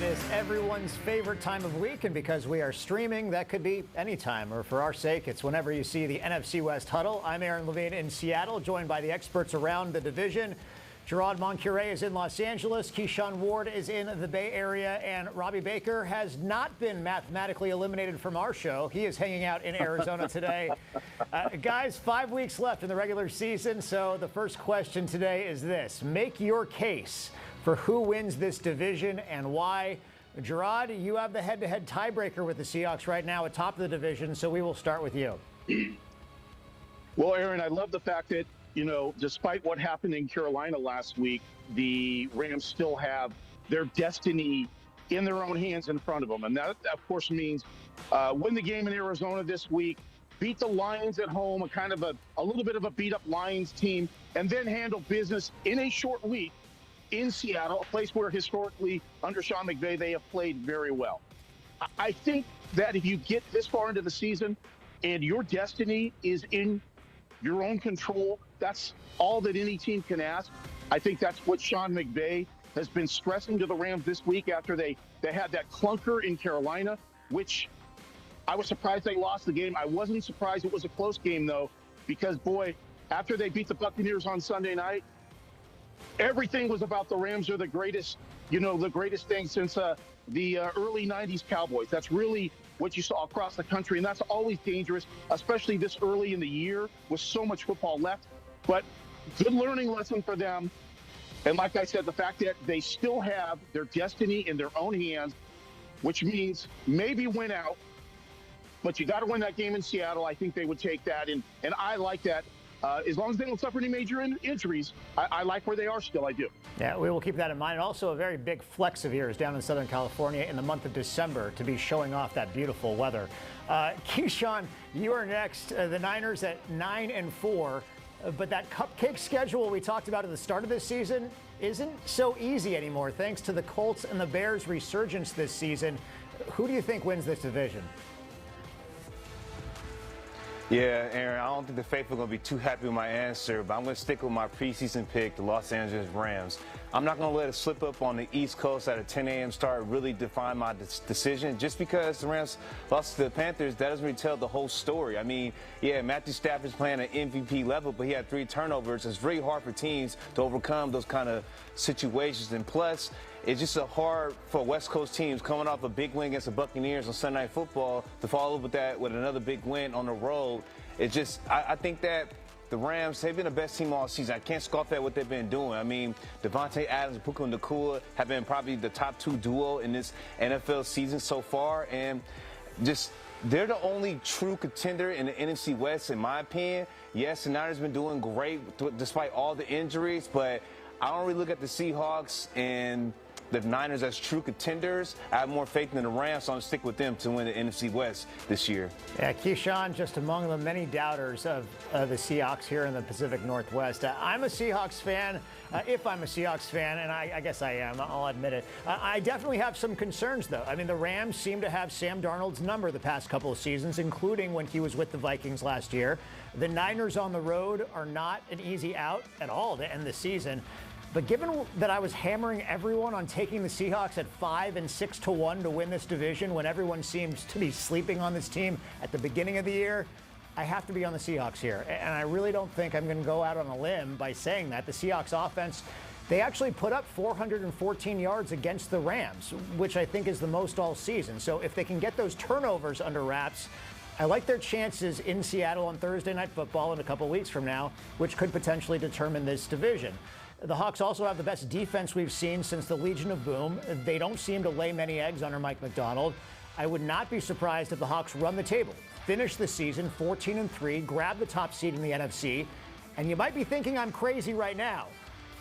It is everyone's favorite time of week, and because we are streaming, that could be any time, or for our sake, it's whenever you see the NFC West Huddle. I'm Aaron Levine in Seattle, joined by the experts around the division. Gerard Moncure is in Los Angeles, Keyshawn Ward is in the Bay Area, and Robbie Baker has not been mathematically eliminated from our show. He is hanging out in Arizona today. Guys, 5 weeks left in the regular season, so the first question today is this. Make your case for who wins this division and why. Gerard, you have the head-to-head tiebreaker with the Seahawks right now at top of the division, so we will start with you. Well, Aaron, I love the fact that, despite what happened in Carolina last week, the Rams still have their destiny in their own hands in front of them. And that, of course, means win the game in Arizona this week, beat the Lions at home, a little bit of a beat-up Lions team, and then handle business in a short week in Seattle, a place where historically under Sean McVay they have played very well. I think that if you get this far into the season and your destiny is in your own control, that's all that any team can ask. I think that's what Sean McVay has been stressing to the Rams this week after they had that clunker in Carolina, which I was surprised they lost the game. I wasn't surprised it was a close game, though, because, boy, after they beat the Buccaneers on Sunday night, everything was about the Rams are the greatest, the greatest thing since the early 90s Cowboys. That's really what you saw across the country, and that's always dangerous, especially this early in the year with so much football left. But good learning lesson for them. And like I said, the fact that they still have their destiny in their own hands, which means maybe win out, but you got to win that game in Seattle. I think they would take that, and I like that. As long as they don't suffer any major injuries, I like where they are still. I do. Yeah, we will keep that in mind. And also a very big flex of yours down in Southern California in the month of December to be showing off that beautiful weather. Keyshawn, you are next. The Niners at 9-4. But that cupcake schedule we talked about at the start of this season isn't so easy anymore, thanks to the Colts and the Bears' resurgence this season. Who do you think wins this division? Yeah, Aaron, I don't think the faithful are going to be too happy with my answer, but I'm going to stick with my preseason pick, the Los Angeles Rams. I'm not going to let it slip up on the East Coast at a 10 a.m. start really define my decision. Just because the Rams lost to the Panthers, that doesn't really tell the whole story. I mean, yeah, Matthew Stafford's playing at MVP level, but he had 3 turnovers. It's really hard for teams to overcome those kind of situations. And plus, it's just hard for West Coast teams coming off a big win against the Buccaneers on Sunday Night Football to follow up with that with another big win on the road. It's just, I think that the Rams, they've been the best team all season. I can't scoff at what they've been doing. I mean, Devontae Adams and Puka Nacua have been probably the top 2 duo in this NFL season so far. And just, they're the only true contender in the NFC West, in my opinion. Yes, the Niners have been doing great despite all the injuries, but I don't really look at the Seahawks and the Niners as true contenders. I have more faith in the Rams, so I'm going to stick with them to win the NFC West this year. Yeah, Keyshawn, just among the many doubters of the Seahawks here in the Pacific Northwest. I'm a Seahawks fan, if I'm a Seahawks fan, and I guess I am, I'll admit it. I definitely have some concerns, though. I mean, the Rams seem to have Sam Darnold's number the past couple of seasons, including when he was with the Vikings last year. The Niners on the road are not an easy out at all to end the season. But given that I was hammering everyone on taking the Seahawks at 5 and 6-1 to win this division when everyone seems to be sleeping on this team at the beginning of the year, I have to be on the Seahawks here. And I really don't think I'm going to go out on a limb by saying that. The Seahawks offense, they actually put up 414 yards against the Rams, which I think is the most all season. So if they can get those turnovers under wraps, I like their chances in Seattle on Thursday Night Football in a couple weeks from now, which could potentially determine this division. The Hawks also have the best defense we've seen since the Legion of Boom. They don't seem to lay many eggs under Mike Macdonald. I would not be surprised if the Hawks run the table, finish the season 14-3, grab the top seed in the NFC. And you might be thinking I'm crazy right now,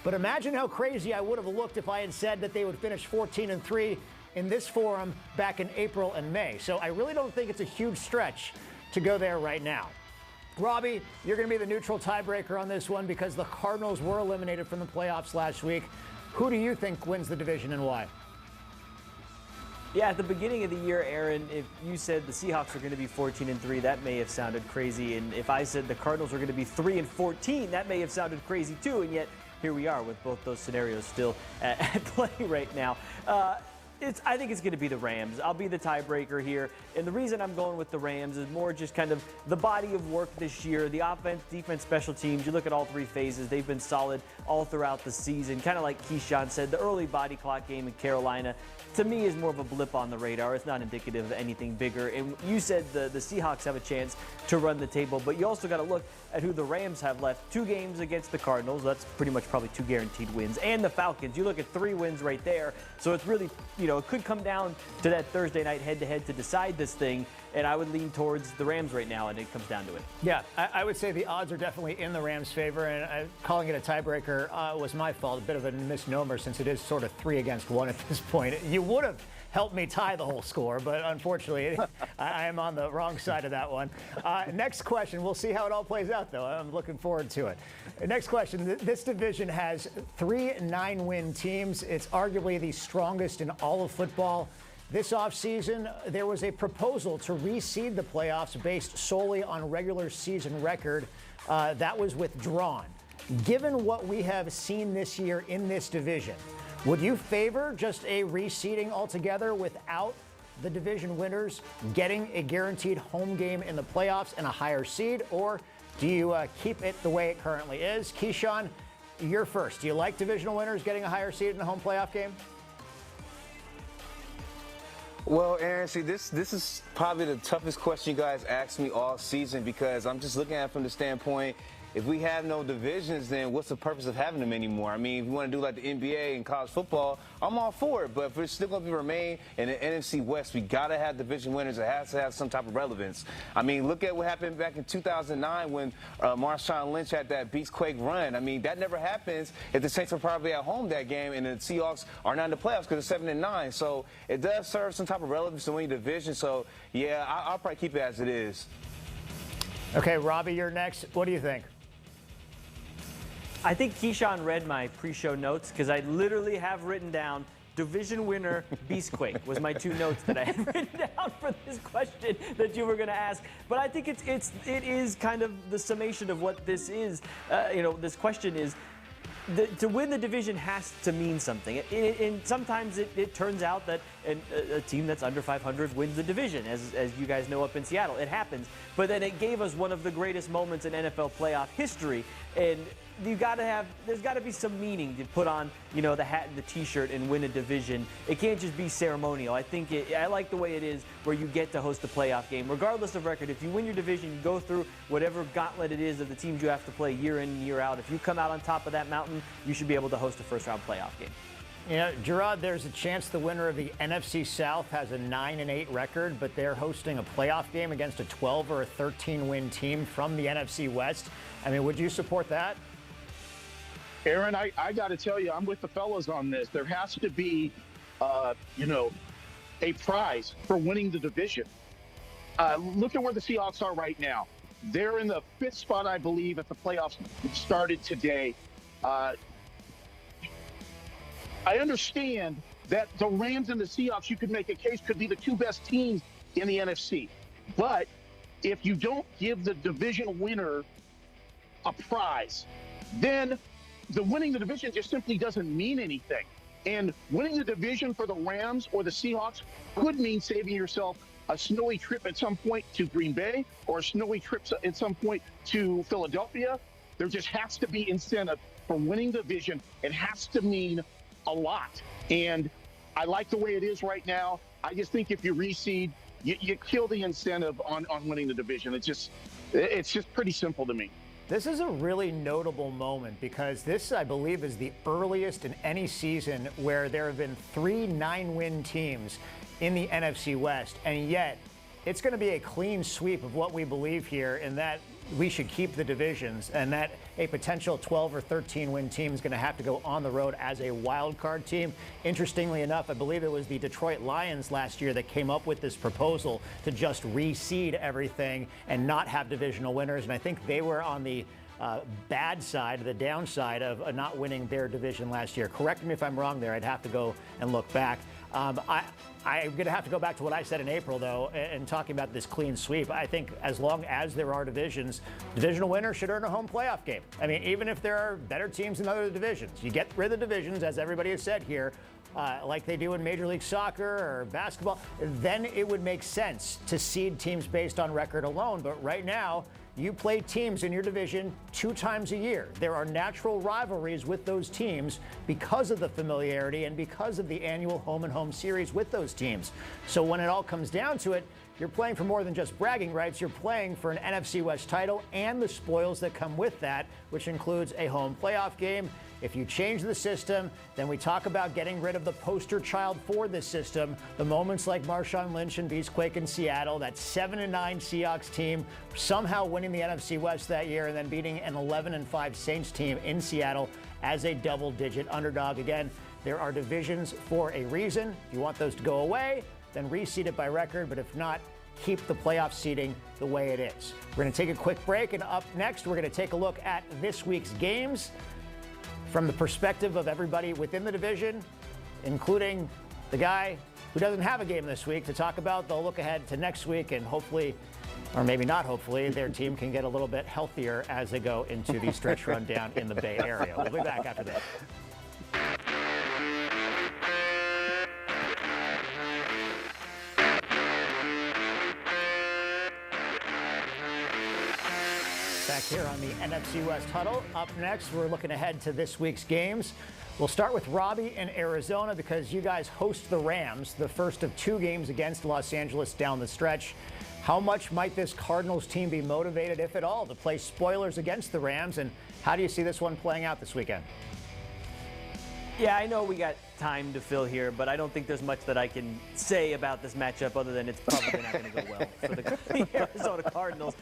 but imagine how crazy I would have looked if I had said that they would finish 14-3 in this forum back in April and May. So I really don't think it's a huge stretch to go there right now. Robbie, you're going to be the neutral tiebreaker on this one because the Cardinals were eliminated from the playoffs last week. Who do you think wins the division and why? Yeah, at the beginning of the year, Aaron, if you said the Seahawks were going to be 14-3, that may have sounded crazy. And if I said the Cardinals were going to be 3-14, that may have sounded crazy too. And yet here we are with both those scenarios still at play right now. I think it's going to be the Rams. I'll be the tiebreaker here. And the reason I'm going with the Rams is more just kind of the body of work this year, the offense, defense, special teams. You look at all three phases. They've been solid all throughout the season. Kind of like Keyshawn said, the early body clock game in Carolina, to me, is more of a blip on the radar. It's not indicative of anything bigger. And you said the Seahawks have a chance to run the table, but you also got to look at who the Rams have left. 2 games against the Cardinals. That's pretty much probably 2 guaranteed wins. And the Falcons. You look at 3 wins right there. So it's really, it could come down to that Thursday night head-to-head to decide this thing. And I would lean towards the Rams right now, and it comes down to it. Yeah, I would say the odds are definitely in the Rams' favor, and calling it a tiebreaker was my fault. A bit of a misnomer since it is sort of 3 against 1 at this point. You would have helped me tie the whole score, but unfortunately, I am on the wrong side of that one. Next question. We'll see how it all plays out, though. I'm looking forward to it. Next question. This division has 3 9-win teams. It's arguably the strongest in all of football. This offseason, there was a proposal to reseed the playoffs based solely on regular season record. That was withdrawn. Given what we have seen this year in this division, would you favor just a reseeding altogether without the division winners getting a guaranteed home game in the playoffs and a higher seed, or do you keep it the way it currently is? Keyshawn, you're first. Do you like divisional winners getting a higher seed in the home playoff game? Well, Aaron, see, this is probably the toughest question you guys asked me all season, because I'm just looking at it from the standpoint, if we have no divisions, then what's the purpose of having them anymore? I mean, if you want to do like the NBA and college football, I'm all for it. But if we're still going to remain in the NFC West, we got to have division winners. It has to have some type of relevance. I mean, look at what happened back in 2009 when Marshawn Lynch had that Beastquake run. I mean, that never happens if the Saints are probably at home that game and the Seahawks are not in the playoffs because they're 7-9. So it does serve some type of relevance to winning division. So, yeah, I'll probably keep it as it is. Okay, Robbie, you're next. What do you think? I think Keyshawn read my pre-show notes because I literally have written down division winner Beastquake was my 2 notes that I had written down for this question that you were going to ask. But I think it is kind of the summation of what this is. This question is, to win the division has to mean something. And sometimes it turns out that a team that's under 500 wins the division, as you guys know up in Seattle. It happens. But then it gave us one of the greatest moments in NFL playoff history. And there's got to be some meaning to put on, the hat and the T-shirt and win a division. It can't just be ceremonial. I like the way it is where you get to host a playoff game. Regardless of record, if you win your division, you go through whatever gauntlet it is of the teams you have to play year in and year out. If you come out on top of that mountain, you should be able to host a first-round playoff game. Gerard, there's a chance the winner of the NFC South has a 9-8 record, but they're hosting a playoff game against a 12 or a 13-win team from the NFC West. I mean, would you support that? Aaron, I got to tell you, I'm with the fellas on this. There has to be, a prize for winning the division. Look at where the Seahawks are right now. They're in the 5th spot, I believe, if the playoffs started today. I understand that the Rams and the Seahawks, you could make a case, could be the 2 best teams in the NFC. But if you don't give the division winner a prize, then the winning the division just simply doesn't mean anything. And winning the division for the Rams or the Seahawks could mean saving yourself a snowy trip at some point to Green Bay or a snowy trip at some point to Philadelphia. There just has to be incentive for winning the division. It has to mean a lot. And I like the way it is right now. I just think if you reseed, you kill the incentive on winning the division. It's just pretty simple to me. This is a really notable moment because this, I believe, is the earliest in any season where there have been 3 9-win teams in the NFC West, and yet it's going to be a clean sweep of what we believe here in that we should keep the divisions and that a potential 12 or 13-win team is going to have to go on the road as a wild card team. Interestingly enough, I believe it was the Detroit Lions last year that came up with this proposal to just reseed everything and not have divisional winners, and I think they were on the bad side, the downside of not winning their division last year. Correct me if I'm wrong there. I'd have to go and look back. I'm going to have to go back to what I said in April, though, and talking about this clean sweep. I think as long as there are divisions, divisional winner should earn a home playoff game. I mean, even if there are better teams in other divisions, you get rid of the divisions, as everybody has said here, like they do in Major League Soccer or basketball, then it would make sense to seed teams based on record alone. But right now, you play teams in your division 2 times a year. There are natural rivalries with those teams because of the familiarity and because of the annual home-and-home series with those teams. So when it all comes down to it, you're playing for more than just bragging rights. You're playing for an NFC West title and the spoils that come with that, which includes a home playoff game. If you change the system, then we talk about getting rid of the poster child for this system. The moments like Marshawn Lynch and Beastquake in Seattle, that 7-9 Seahawks team somehow winning the NFC West that year and then beating an 11-5 Saints team in Seattle as a double-digit underdog. Again, there are divisions for a reason. If you want those to go away, then reseed it by record. But if not, keep the playoff seeding the way it is. We're going to take a quick break, and up next, we're going to take a look at this week's games from the perspective of everybody within the division, including the guy who doesn't have a game this week, to talk about the look ahead to next week, and hopefully, or maybe not hopefully, their team can get a little bit healthier as they go into the stretch run down in the Bay Area. We'll be back after this. Back here on the NFC West Huddle. Up next, we're looking ahead to this week's games. We'll start with Robbie in Arizona because you guys host the Rams, the first of 2 games against Los Angeles down the stretch. How much might this Cardinals team be motivated, if at all, to play spoilers against the Rams? And how do you see this one playing out this weekend? Yeah, I know we got time to fill here, but I don't think there's much that I can say about this matchup other than it's probably not going to go well for the Arizona Cardinals.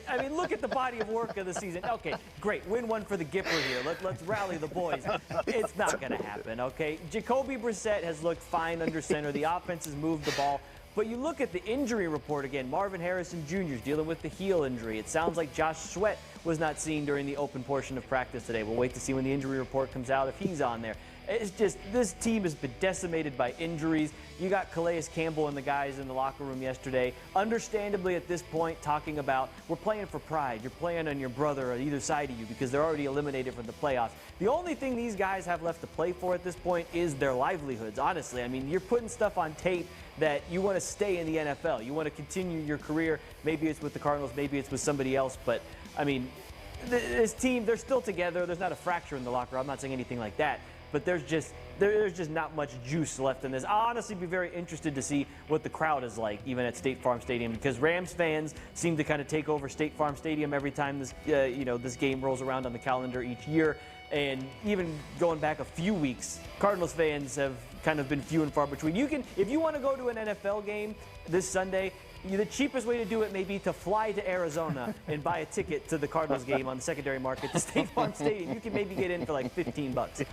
I mean, look at the body of work of the season. Okay, great. Win one for the Gipper here. Let's rally the boys. It's not going to happen, okay? Jacoby Brissett has looked fine under center. The offense has moved the ball. But you look at the injury report again. Marvin Harrison Jr. is dealing with the heel injury. It sounds like Josh Sweat was not seen during the open portion of practice today. We'll wait to see when the injury report comes out if he's on there. It's just, this team has been decimated by injuries. You got Calais Campbell and the guys in the locker room yesterday, understandably at this point, talking about, we're playing for pride. You're playing on your brother on either side of you because they're already eliminated from the playoffs. The only thing these guys have left to play for at this point is their livelihoods, honestly. I mean, you're putting stuff on tape that you want to stay in the NFL. You want to continue your career. Maybe it's with the Cardinals, maybe it's with somebody else. But, I mean, this team, they're still together. There's not a fracture in the locker room. I'm not saying anything like that. But there's just not much juice left in this. I'll honestly be very interested to see what the crowd is like, even at State Farm Stadium, because Rams fans seem to kind of take over State Farm Stadium every time this, this game rolls around on the calendar each year. And even going back a few weeks, Cardinals fans have kind of been few and far between. If you want to go to an NFL game this Sunday, the cheapest way to do it may be to fly to Arizona and buy a ticket to the Cardinals game on the secondary market to State Farm Stadium. You can maybe get in for like $15.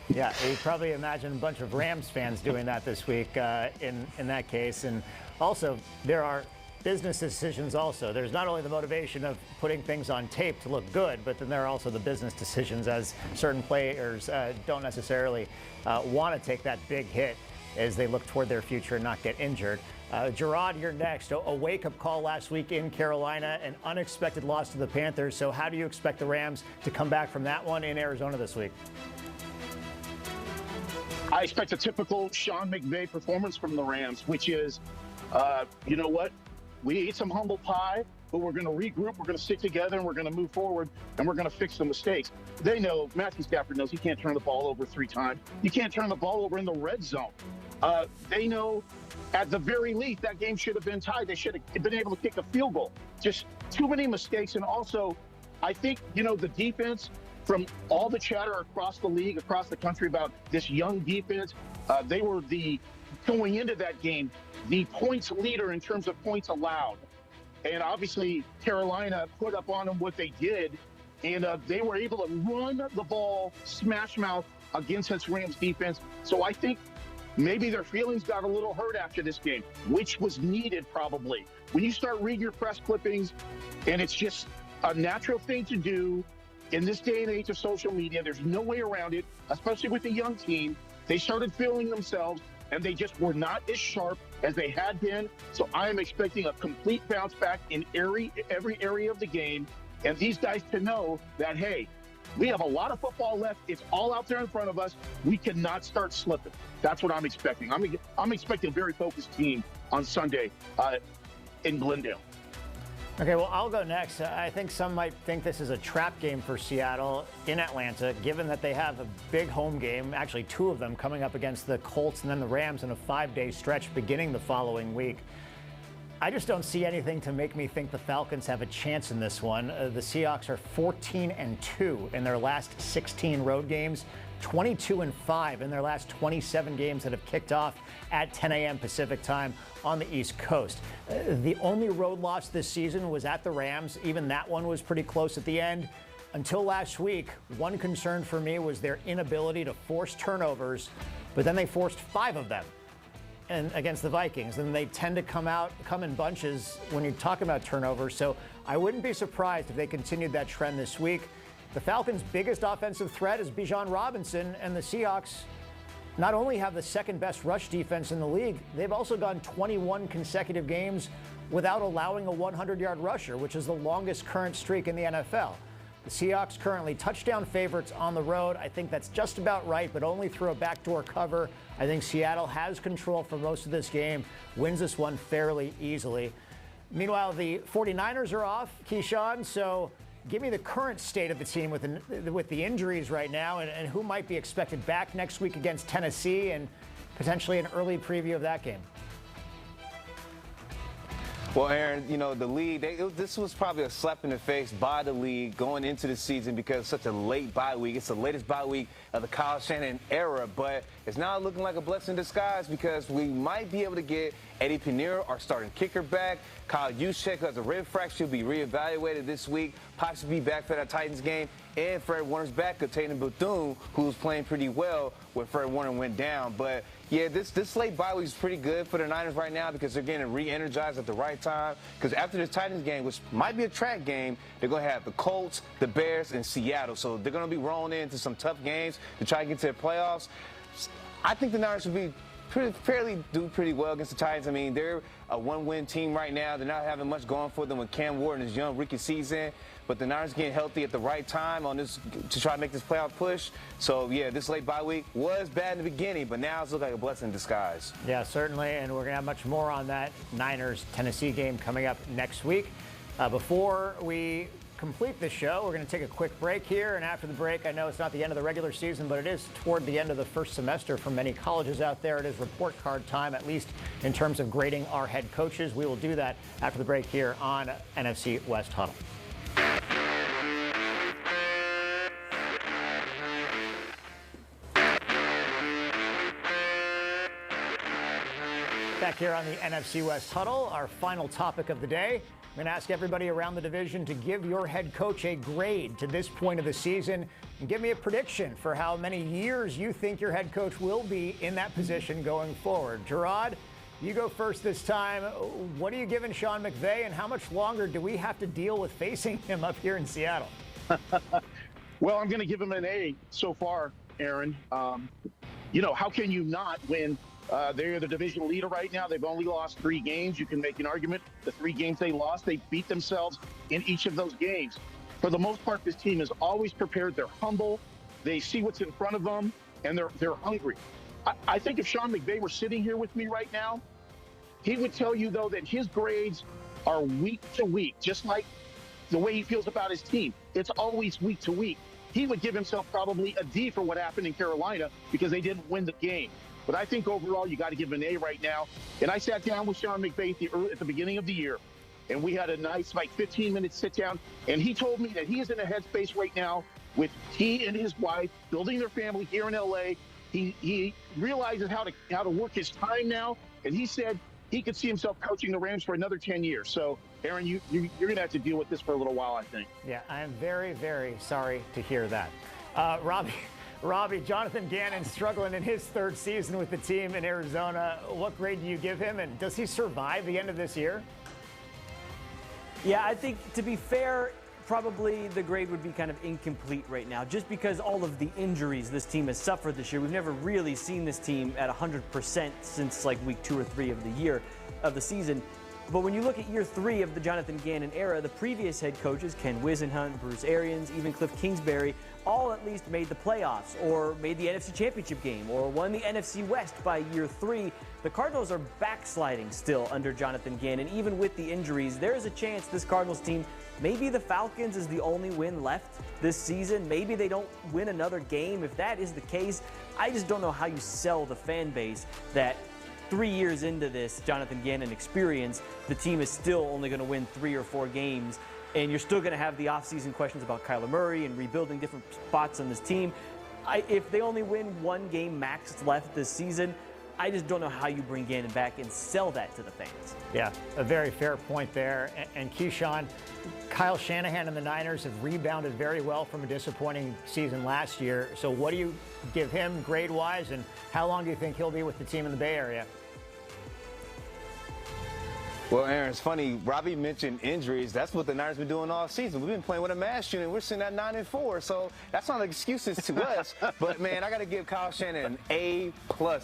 Yeah, you probably imagine a bunch of Rams fans doing that this week in that case. And also, there are business decisions also. There's not only the motivation of putting things on tape to look good, but then there are also the business decisions as certain players don't necessarily want to take that big hit as they look toward their future and not get injured. Gerard, you're next. A wake-up call last week in Carolina, an unexpected loss to the Panthers. So how do you expect the Rams to come back from that one in Arizona this week? I expect a typical Sean McVay performance from the Rams, which is, you know what? We ate some humble pie, but we're going to regroup, we're going to stick together, and we're going to move forward, and we're going to fix the mistakes. They know, Matthew Stafford knows he can't turn the ball over 3 times. You can't turn the ball over in the red zone. They know, at the very least, that game should have been tied. They should have been able to kick a field goal. Just too many mistakes. And also, I think, the defense, from all the chatter across the league, across the country about this young defense, they were going into that game, the points leader in terms of points allowed. And obviously, Carolina put up on them what they did, and they were able to run the ball smash mouth against this Rams defense. So I think maybe their feelings got a little hurt after this game, which was needed probably. When you start reading your press clippings, and it's just a natural thing to do in this day and age of social media, there's no way around it, especially with a young team. They started feeling themselves. and they just were not as sharp as they had been. So I am expecting a complete bounce back in every area of the game. And these guys to know that, hey, we have a lot of football left. It's all out there in front of us. We cannot start slipping. That's what I'm expecting. I'm expecting a very focused team on Sunday in Glendale. Okay, well, I'll go next. I think some might think this is a trap game for Seattle in Atlanta, given that they have a big home game, actually two of them, coming up against the Colts and then the Rams in a 5-day stretch beginning the following week. I just don't see anything to make me think the Falcons have a chance in this one. The Seahawks are 14-2 in their last 16 road games, 22-5 in their last 27 games that have kicked off at 10 a.m. Pacific time on the East Coast. The only road loss this season was at the Rams. Even that one was pretty close at the end. Until last week, one concern for me was their inability to force turnovers, but then they forced 5 of them. And against the Vikings, and they tend to come in bunches when you talk about turnovers. So I wouldn't be surprised if they continued that trend this week. The Falcons' biggest offensive threat is Bijan Robinson, and the Seahawks not only have the second best rush defense in the league, they've also gone 21 consecutive games without allowing a 100-yard rusher, which is the longest current streak in the NFL. The Seahawks currently touchdown favorites on the road. I think that's just about right, but only through a backdoor cover. I think Seattle has control for most of this game, wins this one fairly easily. Meanwhile, the 49ers are off, Keyshawn, so give me the current state of the team with the injuries right now and who might be expected back next week against Tennessee and potentially an early preview of that game. Well, Aaron, you know, the league, this was probably a slap in the face by the league going into the season because it's such a late bye week. It's the latest bye week of the Kyle Shanahan era, but it's now looking like a blessing in disguise because we might be able to get Eddie Pinheiro, our starting kicker, back. Kyle Juszczyk, who has a rib fracture, will be reevaluated this week, possibly be back for that Titans game. And Fred Warner's back, Tatum Bethune, who's playing pretty well when Fred Warner went down. But, yeah, this late bye week is pretty good for the Niners right now because they're getting re-energized at the right time. Because after this Titans game, which might be a track game, they're going to have the Colts, the Bears, and Seattle. So they're going to be rolling into some tough games to try to get to the playoffs. I think the Niners will be do pretty well against the Titans. I mean, they're a one-win team right now. They're not having much going for them with Cam Ward and his young rookie season. But the Niners getting healthy at the right time on this to try to make this playoff push. So, yeah, this late bye week was bad in the beginning, but now it's looking like a blessing in disguise. Yeah, certainly, and we're going to have much more on that Niners-Tennessee game coming up next week. Before we complete the show, we're going to take a quick break here, and after the break, I know it's not the end of the regular season, but it is toward the end of the first semester for many colleges out there. It is report card time, at least in terms of grading our head coaches. We will do that after the break here on NFC West Huddle. Back here on the NFC West Huddle, our final topic of the day. I'm going to ask everybody around the division to give your head coach a grade to this point of the season and give me a prediction for how many years you think your head coach will be in that position going forward. Gerard, you go first this time. What are you giving Sean McVay, and how much longer do we have to deal with facing him up here in Seattle? Well, I'm going to give him an A so far, Aaron. You know, how can you not when they're the division leader right now? They've only lost 3 games. You can make an argument. The 3 games they lost, they beat themselves in each of those games. For the most part, this team is always prepared. They're humble. They see what's in front of them, and they're hungry. I think if Sean McVay were sitting here with me right now, he would tell you, though, that his grades are week to week, just like the way he feels about his team. It's always week to week. He would give himself probably a D for what happened in Carolina because they didn't win the game. But I think overall you got to give him an A right now. And I sat down with Sean McVay at the beginning of the year, and we had a nice 15-minute sit down. And he told me that he is in a headspace right now with he and his wife building their family here in L.A. He realizes how to work his time now, and he said he could see himself coaching the Rams for another 10 years. So, Aaron, you're going to have to deal with this for a little while, I think. Yeah, I am very, very sorry to hear that. Robbie, Jonathan Gannon struggling in his 3rd season with the team in Arizona. What grade do you give him, and does he survive the end of this year? Yeah, I think, to be fair probably the grade would be kind of incomplete right now, just because all of the injuries this team has suffered this year. We've never really seen this team at 100% since like week 2 or 3 of the season. But when you look at year 3 of the Jonathan Gannon era, the previous head coaches, Ken Wisenhunt, Bruce Arians, even Cliff Kingsbury, all at least made the playoffs or made the NFC Championship game or won the NFC West by year 3. The Cardinals are backsliding still under Jonathan Gannon. Even with the injuries, there is a chance this Cardinals team, maybe the Falcons is the only win left this season. Maybe they don't win another game. If that is the case, I just don't know how you sell the fan base that 3 years into this Jonathan Gannon experience, the team is still only going to win 3 or 4 games, and you're still going to have the offseason questions about Kyler Murray and rebuilding different spots on this team. If they only win 1 game max left this season, I just don't know how you bring Gannon back and sell that to the fans. Yeah, a very fair point there. And Keyshawn, Kyle Shanahan and the Niners have rebounded very well from a disappointing season last year. So what do you give him grade-wise, and how long do you think he'll be with the team in the Bay Area? Well, Aaron, it's funny. Robbie mentioned injuries. That's what the Niners been doing all season. We've been playing with a mass unit. We're sitting at 9-4, so that's not excuses to us. But man, I got to give Kyle Shanahan an A+,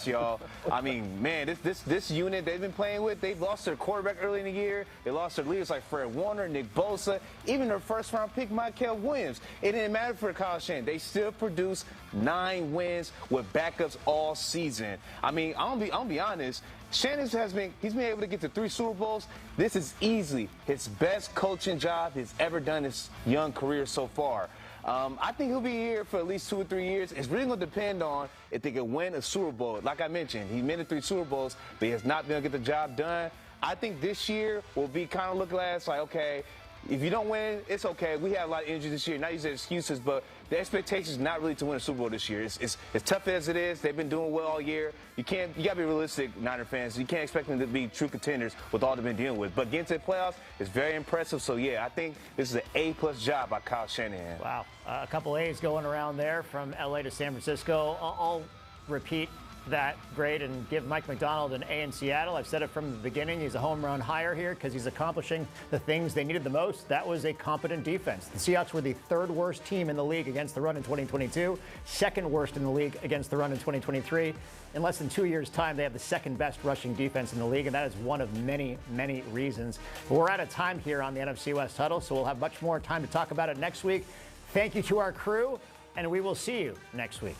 y'all. I mean, man, this unit they've been playing with, they've lost their quarterback early in the year. They lost their leaders like Fred Warner, Nick Bosa, even their first-round pick, Michael Williams. It didn't matter for Kyle Shanahan. They still produced 9 wins with backups all season. I mean, I'm gonna be honest. Shanahan he's been able to get to 3 Super Bowls. This is easily his best coaching job he's ever done in his young career so far. I think he'll be here for at least 2 or 3 years. It's really going to depend on if they can win a Super Bowl. Like I mentioned, he made it 3 Super Bowls, but he has not been able to get the job done. I think this year will be kind of looking at us like, okay, if you don't win, it's okay. We had a lot of injuries this year. Not using excuses, but the expectation is not really to win a Super Bowl this year. It's tough as it is. They've been doing well all year. You got to be realistic, Niner fans. You can't expect them to be true contenders with all they've been dealing with. But getting to the playoffs is very impressive. So, yeah, I think this is an A+ job by Kyle Shanahan. Wow. A couple A's going around there from L.A. to San Francisco. I'll repeat that grade and give Mike McDonald an A in Seattle. I've said it from the beginning. He's a home run hire here because he's accomplishing the things they needed the most. That was a competent defense. The Seahawks were the 3rd worst team in the league against the run in 2022, 2nd worst in the league against the run in 2023. In less than 2 years' time, they have the 2nd best rushing defense in the league, and that is one of many, many reasons. But we're out of time here on the NFC West Huddle, so we'll have much more time to talk about it next week. Thank you to our crew, and we will see you next week.